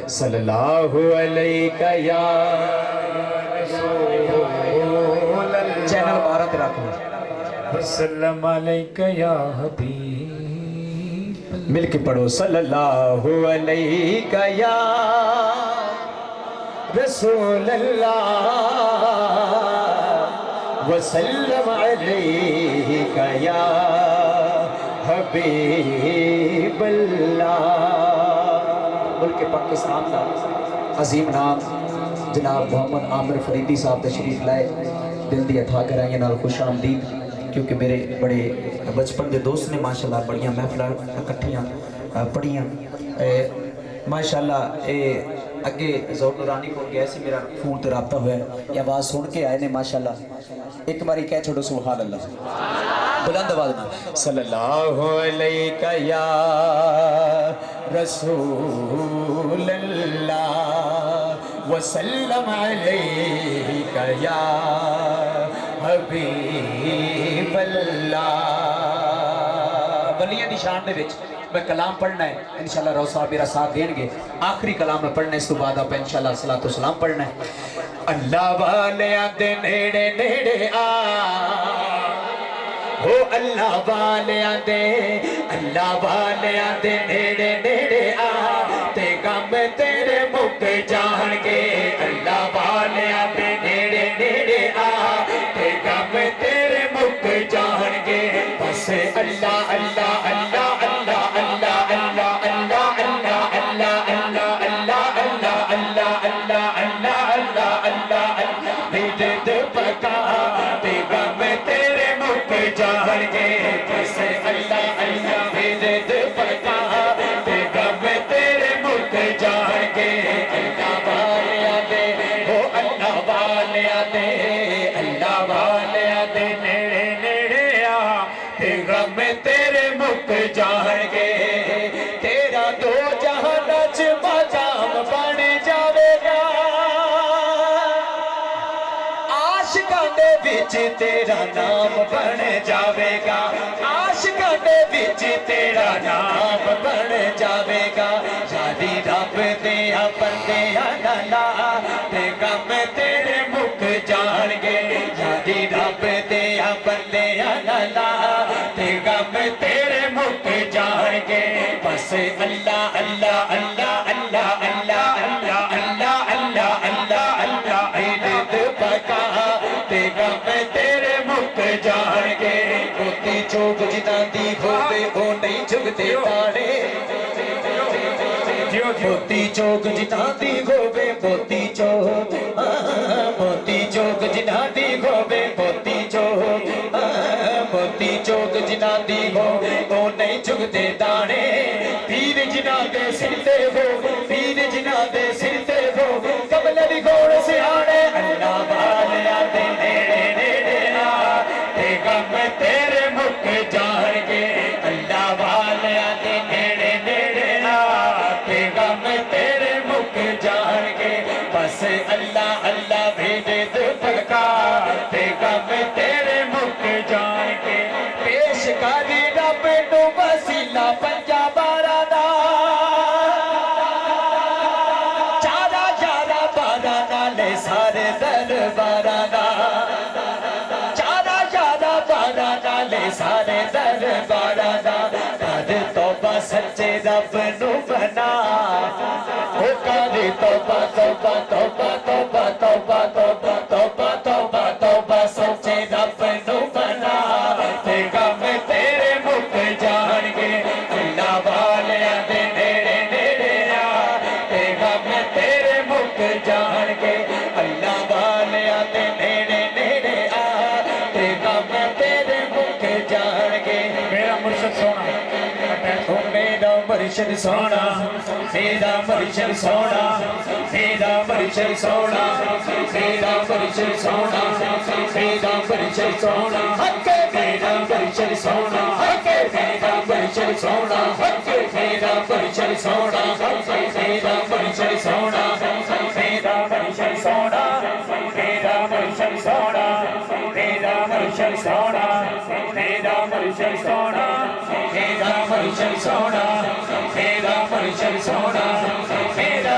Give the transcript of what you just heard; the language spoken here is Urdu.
صلی اللہ علیہ یا رسول اللہ چینل بارت رکھو وسلم علیہ یا حبیب مل کے پڑھو صلی اللہ علیہ یا رسول اللہ وسلم علیہ یا حبیب اللہ ملک پاکستان کا عظیم نام جناب محمد عامر فریدی صاحب تشریف لائے دل دی عطا کرائیں نال خوش آمدید کیونکہ میرے بڑے بچپن دے دوست نے ماشاءاللہ بڑیاں محفلہ اکٹھیاں پڑھیاں ماشاءاللہ اگے زور نورانی کو گیا سی میرا فون تے رابطہ ہوا ہے یہ آواز سن کے آئے نے ماشاءاللہ ایک باری کہہ چھوڑو سبحان اللہ بلند آواز میں صلی اللہ علیہ یا رسول اللہ وسلم علیہ یا حبیب اللہ ولیاں دی شان دے وچ میں کلام پڑھنا ہے انشاءاللہ رو صاحب میرا ساتھ دیں گے آخری کلام میں پڑھنا ہے اس تو بعد آپ انشاءاللہ صلاۃ و سلام پڑھنا ہے اللہ والے آدھے نیڑے نیڑے آ ہو اللہ والے آدھے نیڑے نیڑے آ تے غم تیرے مک جان گے اللہ والے آدھے نیڑے نیڑے آ تے غم تیرے مک جان گے بس اللہ اللہ اللہ تیرا نام بن جاوے گا عاشقاں دے وچ تیرا نام بن جاوے گا یاری رب دیا بندیاں نال تے غم تیرے مک جان گے یاری رب دیا بندیاں نال تے غم تیرے مک جان گے بس اللہ اللہ اللہ اللہ اللہ اللہ اللہ اللہ اللہ اللہ عید پکا تے غم تیرے مک جان گے موتی چوک جنہاں دی ہووے او نہیں جھگتے تاڑے موتی چوک جنہاں دی ہووے موتی چوک جنہاں دی ہووے موتی چوک جنہاں دی ہووے او نہیں جھگتے تاڑے پیر جنہاں دے سر تے ہو پیر جنہاں دے سر تے ہو قبل دی گوڑ سے آنے اللہ والے آتے نیڑے نیڑے آ تے غم تیرے مک جان گے اللہ والے آتے نیڑے نیڑے آ تے غم تیرے مک جان گے بس اللہ اللہ بھیجے دپکا تے غم تیرے مک جان گے پیش کری رب نو وسیلہ پنجا بارہ دا چارہ چارہ بارہ نالے سارے دربارہ دا چارہ چارہ بارہ نالے سارے دربارہ دا کر توبہ سچے رب نو بنا او کر توبہ توبہ توبہ توبہ توبہ توبہ توبہ توبہ توبہ سچے رب نو بنا تے غم تیرے مک جان گے اللہ والے دے نیڑے نیڑے آ تے غم تیرے مک جان گے اللہ والے دے نیڑے نیڑے آ تے غم تیرے مک جان گے میرا مرشد سونا میرا مرشد سونا میرا مرشد سونا میرا مرشد سونا میرا مرشد سونا میرا مرشد سونا میرا مرشد سونا میرا مرشد سونا میرا مرشد سونا میرا مرشد سونا میرا مرشد سونا میرا مرشد سونا میرا مرشد سونا میرا مرشد سونا میرا مرشد سونا میرا مرشد سونا میرا